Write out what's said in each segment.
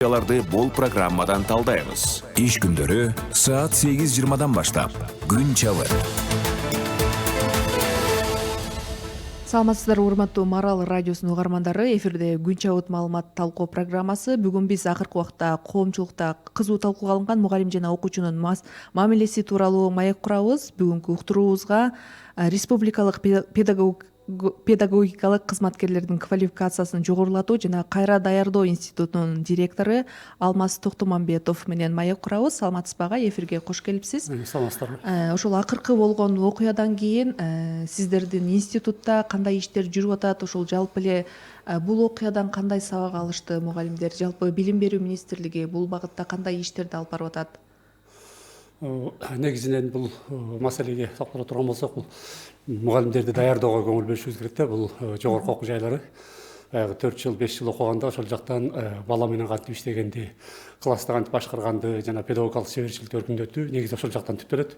Бул программадан талдайбыз. Иш күндөрү саат 8:20 баштап. Күн чабы. Саламатсыздар, урматтуу Марал радиосунун угармандары. Эфирде Күн чабыт маалымат талкуу программасы. Бүгүн биз акыркы убакта коомчулукта кызуу талкууга алынган мугалим жана окуучунун мамилеси тууралуу маек курабыз. Бүгүнкү уктуруубузга республикалык педагогикалык кызматкерлердин квалификациясын жогорулатуу жана кайра даярдоо институтунун директору Алмаз Токтомамбетов менен маек курабыз. Саламатсызбы? Эфирге кош келипсиз. Саламатсыздарбы? Ошол акыркы болгон окуядан кийин сиздердин институтта кандай иштер жүрүп атат? Ошол жалпы эле бул окуядан кандай сабак алышты мугалимдер? Жалпы билим берүү министрлиги бул багытта кандай иштерди алып барып атат? Негизинен бул маселеге токтоло турган болсок, бул мугалимдерди даярдоого көңүл бөлүшүбүз керек да. Бул жогорку окуу жайлары 4 жыл 5 жыл окуганда ошол жактан бала менен кантип иштегенди, класста кантип башкарганды жана педагогикалык чеберчиликти өркүндөтүү негизи ошол жактан түптөлөт.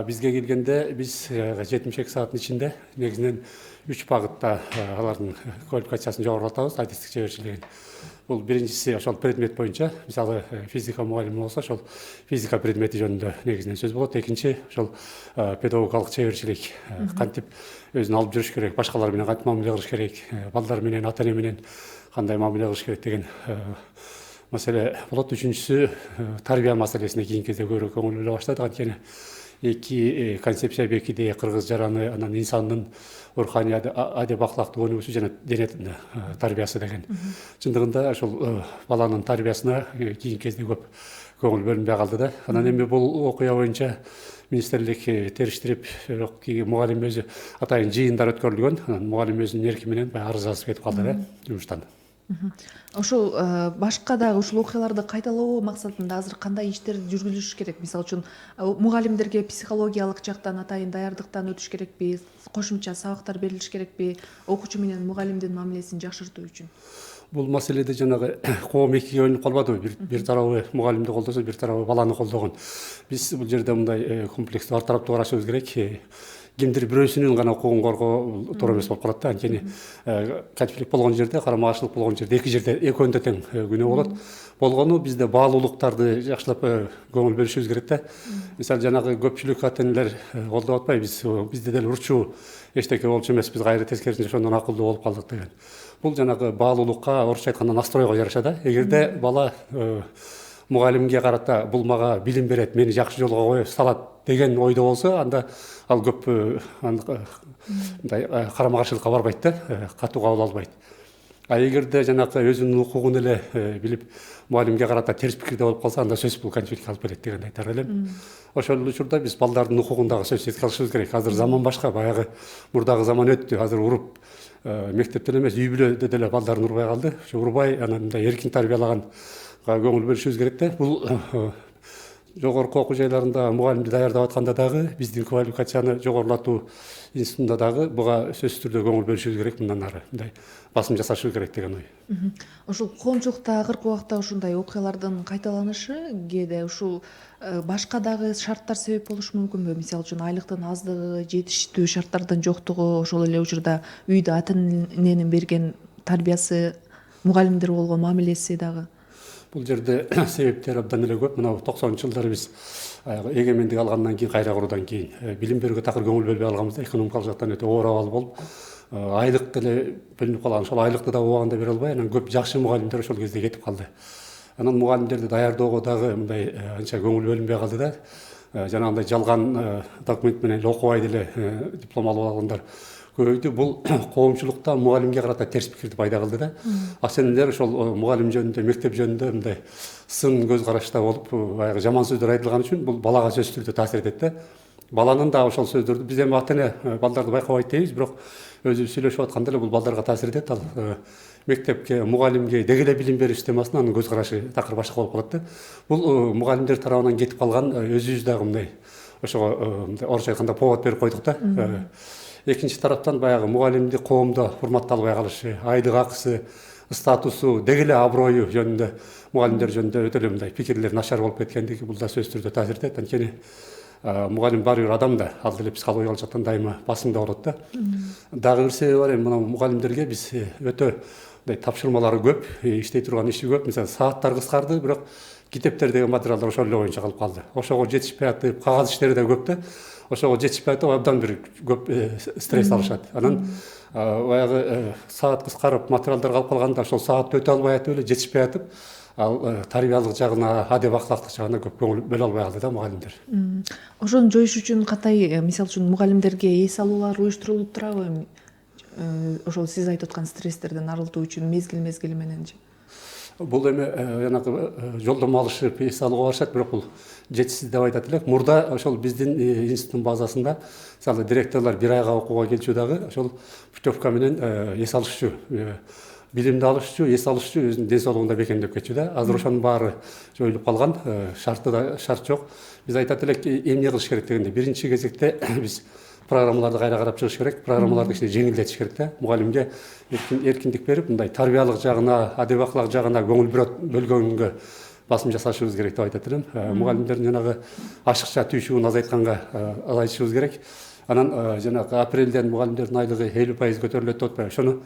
Бизге келгенде биз 72 сааттын ичинде негизинен 3 багытта алардын квалификациясын жогорулатабыз, адистик чеберчилигин. Бул биринчиси ошол предмет боюнча, мисалы физика мугалими болсо, ошол физика предмети жөнүндө негизинен сөз болот. Экинчи ошол педагогикалык чеберчилик, кантип өзүн алып жүрүш керек, башкалар менен кантип мамиле кылыш керек, балдар менен, ата эне менен кандай мамиле кылыш керек деген маселе болот. Үчүнчүсү тарбия маселесине кийинки кезде көбүрөөк көңүл бөлө баштадык. Анткени эки концепция бекиди: кыргыз жараны, анан инсандын руханий адеп акылактуу өнүгүүсү жана дене тарбиясы деген. Чындыгында ошол баланын тарбиясына кийинки кезде көп көңүл бөлүнбөй калды да. Анан эми бул окуя боюнча министрлик териштирип, мугалим өзү атайын жыйындар өткөрүлгөн. Анан мугалим өзүнүн эрки менен арыз жазып кетип калды да жумуштан. Ошол башка дагы ушул окуяларды кайталоо максатында азыр кандай иштер жүргүзүлүш керек? Мисалы үчүн мугалимдерге психологиялык жактан атайын даярдыктан өтүш керекпи? Кошумча сабактар берилиш керекпи? Окуучу менен мугалимдин мамилесин жакшыртуу үчүн. Бул маселеде жанагы коом экиге бөлүнүп калбадыбы? Бир тарабы мугалимди колдосо, бир тарабы баланы колдогон. Биз бул жерде мындай комплекстүү ар тараптуу карашыбыз керек. Кимдир бирөөсүнүн гана укугун коргоо туура эмес болуп калат да. Анткени конфликт болгон жерде, карама каршылык болгон жерде эки жерде экөөнүндө тең күнөө болот. Болгону бизде баалуулуктарды жакшылап көңүл бөлүшүбүз керек да. Мисалы жанагы көпчүлүк ата энелер колдоп атпайбы, бизде деле урчуу эчтеке болчу эмес, биз кайра тескерисинче ошондон акылдуу болуп калдык деген. Бул жанагы баалуулукка, орусча айтканда настройго жараша да. Эгерде бала мугалимге карата бул мага билим берет, мени жакшы жолго коюп салат деген ойдо болсо, анда ал көп мындай карама каршылыкка барбайт да, катуу кабыл албайт. Эгерде жанакы өзүнүн укугун эле билип, мугалимге карата терс пикирде болуп калса, анда сөзсүз бул конфликтке алып келет деген айтар элем. Ошол учурда биз балдардын укугун дагы сөзсүз эске алышыбыз керек. Азыр заман башка, баягы мурдагы заман өттү. Азыр уруп мектептен эмес, үй бүлөдө деле балдарын урбай калды. Ошо урбай, анан мындай эркин тарбиялаганга көңүл бөлүшүбүз керек да. Бул жогорку окуу жайларында мугалимди даярдап атканда дагы, биздин квалификацияны жогорулатуу институтунда дагы буга сөзсүз түрдө көңүл бөлүшүбүз керек. Мындан ары мындай басым жасашыбыз керек деген ой. Ошол коомчулукта акыркы убакта ушундай окуялардын кайталанышы кээде ушул башка дагы шарттар себеп болушу мүмкүнбү? Мисалы үчүн айлыктын аздыгы, жетиштүү шарттардын жоктугу, ошол эле учурда үйдө ата эненин берген тарбиясы, мугалимдер болгон мамилеси дагы. Бул жерде себептер абдан эле көп. Мына 90-чы жылдары биз эгемендик алгандан кийин, кайра куруудан кийин билим берүүгө такыр көңүл бөлбөй алганбыз да. Экономикалык жактан өтө оор абал болуп, айлык деле бөлүнүп калган. Ошол айлыкты да убагында бере албай, анан көп жакшы мугалимдер ошол кезде кетип калды. Анан мугалимдерди даярдоого дагы мындай анча көңүл бөлүнбөй калды да. Жанагындай жалган документ менен окубай деле диплом алып алгандар көбөйдү. Бул коомчулукта мугалимге карата терс пикирди пайда кылды да. Ата энелер ошол мугалим жөнүндө, мектеп жөнүндө мындай сын көз карашта болуп, баягы жаман сөздөр айтылган үчүн бул балага сөзсүз түрдө таасир этет да. Баланын да ошол сөздөрдү биз эми ата эне балдарды байкабайт дейбиз, бирок өзүбүз сүйлөшүп атканда эле бул балдарга таасир этет. Ал мектепке, мугалимге деги эле билим берүү системасына анын көз карашы такыр башка болуп калат да. Бул мугалимдер тарабынан кетип калган, өзүбүз дагы мындай ошого орусча айтканда повод берип койдук да. Экинчи тараптан баягы мугалимди коомдо урматталбай калышы, айлык акысы, статусу, деги эле аброю жөнүндө, мугалимдер жөнүндө өтө эле мындай пикирлер начар болуп кеткендиги бул да сөзсүз түрдө таасир этет. Анткени мугалим баары бир адам да, ал деле психологиялык жактан дайыма басымда болот да. Дагы бир себеби бар, эми мына мугалимдерге биз өтө тапшырмалары көп, иштей турган иши көп. Мисалы сааттар кыскарды, бирок китептер деген материалдар ошол эле боюнча калып калды. Ошого жетишпей атып, кагаз иштери да көп да. Ошого жетишпей атып, абдан бир көп стресс алышат. Анан баягы саат кыскарып, материалдар калып калганда ошол саатты өтө албай атып эле жетишпей атып, ал тарбиялык жагына, адеп актылык жагына көп көңүл бөлө албай калды да мугалимдер. Ошону жоюш үчүн кандай, мисалы үчүн мугалимдерге эс алуулар уюштурулуп турабы? Ошол сиз айтып аткан стресстерден арылтуу үчүн мезгил мененчи? Бул эми жанагы жолдомо алышып эс алууга барышат, бирок бул жетишсиз деп айтат элек. Мурда ошол биздин институттун базасында мисалы директорлор бир айга окууга келчү дагы ошол путевка менен эс алышчу, билимди алышчу, эс алышчу, өзүнүн ден соолугун да бекемдеп кетчү да. Азыр ошонун баары жоюлуп калган, шарт жок. Биз айтат элек, эмне кылыш керек дегенде, биринчи кезекте биз программаларды кайра карап чыгыш керек, программаларды кичине жеңилдетиш керек да. Мугалимге эркиндик берип, мындай тарбиялык жагына, адеп актылык жагына көңүл бөлгөнгө басым жасашыбыз керек деп айтат элем. Мугалимдердин жанагы ашыкча түйшүгүн азайтышыбыз керек. Анан жанагы апрелден мугалимдердин айлыгы 50% көтөрүлөт деп атпайбы? Ошону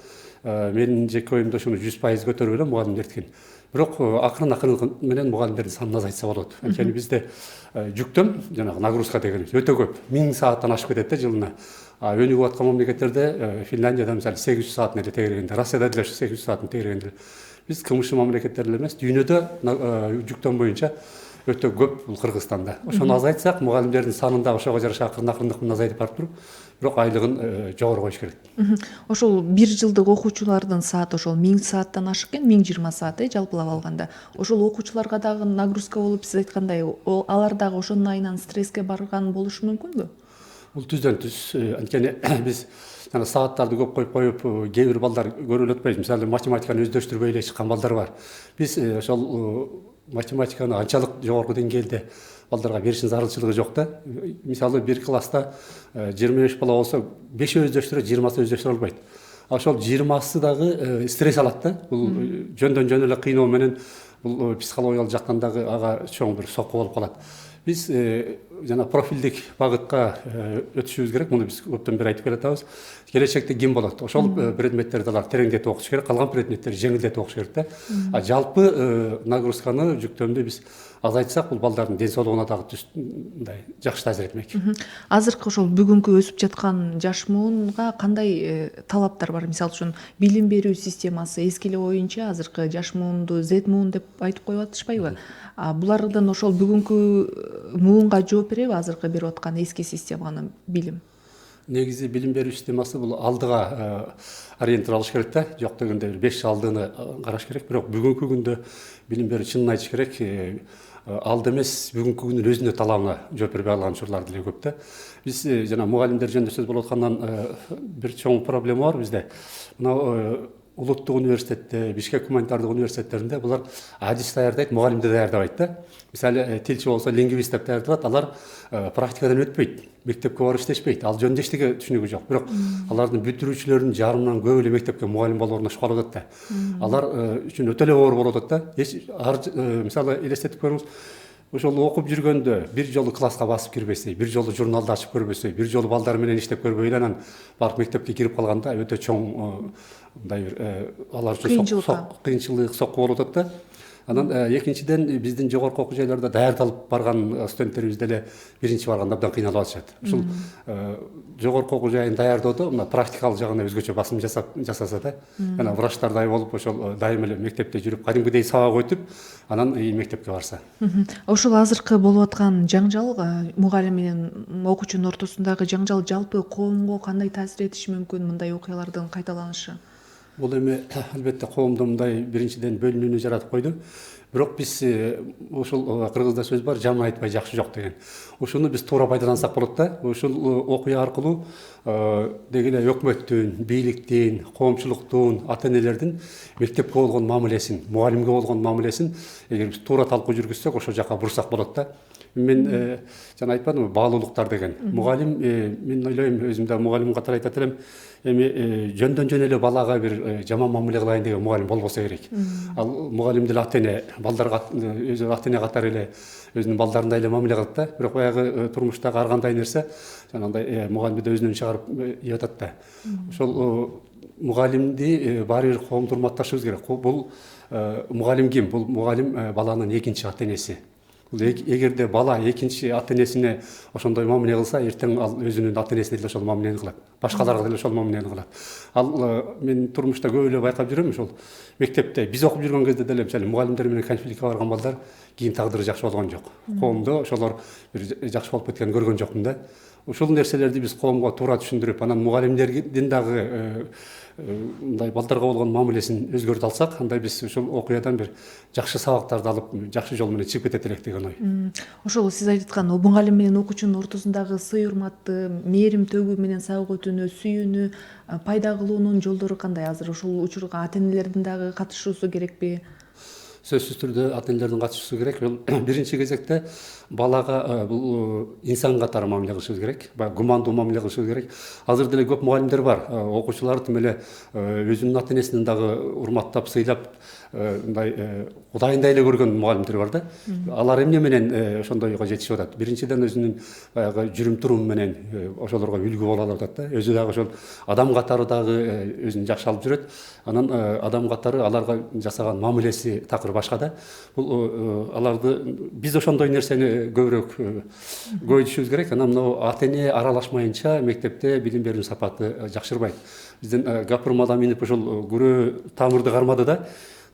менин жеке оюмда ошону 100% көтөрүп элем мугалимдердикин. Бирок акырын менен мугалимдердин санын азайтса болот. Анткени бизде жүктөм, жанагы нагрузка деген өтө көп. 1000 сааттан ашып кетет да жылына. Өнүгүп аткан мамлекеттерде, Финляндияда мисалы 800 саатын эле тегергенде, Россияда деле 800 саатын тегергенде. Биз кымышчы мамлекеттер эле эмес, дүйнөдө жүктөм боюнча өтө көп бул Кыргызстанда. Ошону азайтсак, мугалимдердин санында ошого жараша акырындык менен азайтып барып туруп, бирок айлыгын жогору коюш керек. Ошол 1 жылдык окуучулардын сааты ошол 1000 сааттан ашык экен, 1020 саат жалпылап алганда. Ошол окуучуларга дагы нагрузка болуп, сиз айткандай, алар дагы ошонун айынан стресске барган болушу мүмкүнбү? Бул түздөн түз. Анткени биз жана сааттарды көп коюп, кээ бир балдар көрүлүп атпайбы? Мисалы математиканы өздөштүрбөй эле чыккан балдар бар. Биз ошол математиканы анчалык жогорку деңгээлде балдарга беришин зарылчылыгы жок да. Мисалы бир класста 25 бала болсо, 5 өздөштүрөт, 20 өздөштүрө албайт. Ошол 20 дагы стресс алат да. Бул жөндөн жөн эле кыйноо менен бул психологиялык жактан дагы ага чоң бир сокку болуп калат. Биз жана профилдик багытка өтүшүбүз керек. Муну биз көптөн бери айтып келатабыз. Келечекте ким болот? Ошол предметтерди алар тереңдетип окуш керек, калган предметтерди жеңилдетип окуш керек да. Жалпы нагрузканы, жүктөмдү биз азайтсак, бул балдардын ден соолугуна дагы мындай жакшы таасир этмек. Азыркы ошол бүгүнкү өсүп жаткан жаш муунга кандай талаптар бар? Мисалы үчүн билим берүү системасы эски эле боюнча азыркы жаш муунду Z муун деп айтып коюп атышпайбы? Булардан ошол бүгүнкү муунга жооп береби азыркы берип аткан эски системанын билим? Негизи билим берүү системасы бул алдыга ориентир алыш керек да. Жок дегенде 5 жыл алдыны караш керек. Бирок бүгүнкү күндө билим берүү чынын айтыш керек. Алды эмес, бүгүнкү күнүн өзүнө талабына жооп бербей алган учурлар деле көп да. Биз жана мугалимдер жөнүндө сөз болуп аткандан бир чоң проблема бар бизде. Мына Улуттук университетте, Бишкек гуманитардык университеттеринде булар адис даярдайт, мугалимди даярдабайт да. Мисалы, тилчи болсо лингвист деп даярдалат, алар практикадан өтпөйт, мектепке барып иштешпейт. Ал жөнүндө эчтеке түшүнүгү жок. Бирок алардын бүтүрүүчүлөрүнүн жарымынан көп эле мектепке мугалим болуп орношуп калып атат да. Алар үчүн өтө эле оор болуп атат да. Мисалы, элестетип көрүңүз. Ошол окуп жүргөндө бир жолу класска басып кирбесе, бир жолу журналды ачып көрбөсө, бир жолу балдар менен иштеп көрбөй эле анан барып мектепке кирип калганда өтө чоң мындай бир алар үчүн кыйынчылык сокку болуп атат да. Анан экинчиден биздин жогорку окуу жайларда даярдалып барган студенттерибиз деле биринчи барганда абдан кыйналып атышат. Ушул жогорку окуу жайын даярдоодо мына практикалык жагына өзгөчө басым жасаса да. Жана врачтардай болуп ошол дайым эле мектепте жүрүп, кадимгидей сабак өтүп, анан мектепке барса. Ошол азыркы болуп аткан жаңжал, мугалим менен окуучунун ортосундагы жаңжал жалпы коомго кандай таасир этиши мүмкүн мындай окуялардын кайталанышы? Бул эми албетте коомдо мындай биринчиден бөлүнүүнү жаратып койду. Бирок биз ушул кыргызда сөз бар, жаман айтпай жакшы жок деген. Ушуну биз туура пайдалансак болот да. Ушул окуя аркылуу деги эле өкмөттүн, бийликтин, коомчулуктун, ата-энелердин мектепке болгон мамилесин, мугалимге болгон мамилесин эгер биз туура талкуу жүргүзсөк, ошол жака бурсак болот да. Мен жана айтпадымбы, баалуулуктар деген. Мугалим, мен ойлойм, өзүм да мугалим катары айтат элем, эми жөндөн жөн эле балага бир жаман мамиле кылайын деген мугалим болбосо керек. Ал мугалим деле ата-эне, балдарга өзү ата-эне катары эле өзүнүн балдарындай эле мамиле кылат да. Бирок баягы турмуштагы ар кандай нерсе жанагындай мугалимди да өзүнөн чыгарып ийип атат да. Ошол мугалимди баары бир коомдо урматташыбыз керек. Бул мугалим ким? Бул мугалим баланын экинчи ата энеси. Эгерде бала экинчи ата энесине ошондой мамиле кылса, эртең ал өзүнүн ата энесине деле ошол мамилени кылат. Башкаларга деле ошол мамилени кылат. Ал мен турмушта көп эле байкап жүрөм, ошол мектепте биз окуп жүргөн кезде деле мисалы мугалимдер менен конфликтке барган балдар кийин тагдыры жакшы болгон жок. Коомдо ошолор бир жакшы болуп кеткенин көргөн жокмун да. Ушул нерселерди биз коомго туура түшүндүрүп, анан мугалимдердин дагы мындай балдарга болгон мамилесин өзгөртө алсак, андай биз ушул окуядан бир жакшы сабактарды алып, жакшы жол менен чыгып кетет элек деген ой. Ошол сиз айтып аткан мугалим менен окуучунун ортосундагы сый урматты, мээрим төгүү менен сабак өтүүнү, сүйүүнү пайда кылуунун жолдору кандай? Азыр ушул учурга ата энелердин дагы катышуусу керекпи? Сөзсүз түрдө ата энелердин катышуусу керек. Биринчи кезекте балага бул инсан катары мамиле кылышыбыз керек, гумандуу мамиле кылышыбыз керек. Азыр деле көп мугалимдер бар, окуучулар тим эле өзүнүн ата энесин дагы урматтап, сыйлап, мындай кудайындай эле көргөн мугалимдер бар да. Алар эмне менен ошондойго жетишип атат? Биринчиден өзүнүн баягы жүрүм туруму менен ошолорго үлгү боло алып атат да. Өзү дагы ошол адам катары дагы өзүн жакшы алып жүрөт. Анан адам катары аларга жасаган мамилеси такыр башка да. Бул аларды биз ошондой нерсени көбүрөөк көбөйтүшүбүз керек. Анан мына ата эне аралашмайынча мектепте билим берүү сапаты жакшырбайт. Биздин гапырма адам инип ошол күрөө тамырды кармады да.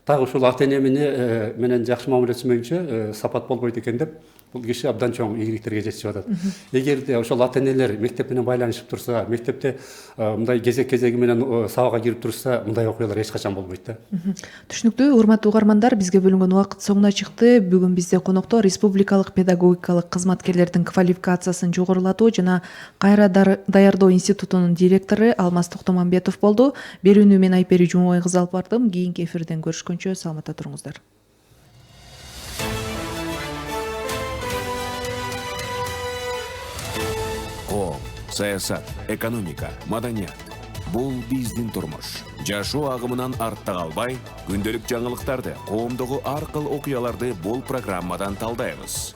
Так ушул ата эне менен жакшы мамиле түзмөйүнчө сапат болбойт экен деп, бул киши абдан чоң ийгиликтерге жетишип атат. Эгерде ошол ата энелер мектеп менен байланышып турса, мектепте мындай кезеги менен сабакка кирип турса, мындай окуялар эч качан болбойт да. Түшүнүктүү. Урматтуу угармандар, бизге бөлүнгөн убакыт соңуна чыкты. Бүгүн бизде конокто республикалык педагогикалык кызматкерлердин квалификациясын жогорулатуу жана кайра даярдоо институтунун директору Алмаз Токтомамбетов болду. Берүүнү мен Айпери Жумабай кызы алып бардым. Кийинки эфирден көрүшкөнчө саламатта туруңуздар. Коом, саясат, экономика, маданият. Бул биздин турмуш. Жашоо агымынан артта калбай, күндөлүк жаңылыктарды, коомдогу ар кыл окуяларды бул программадан талдайбыз.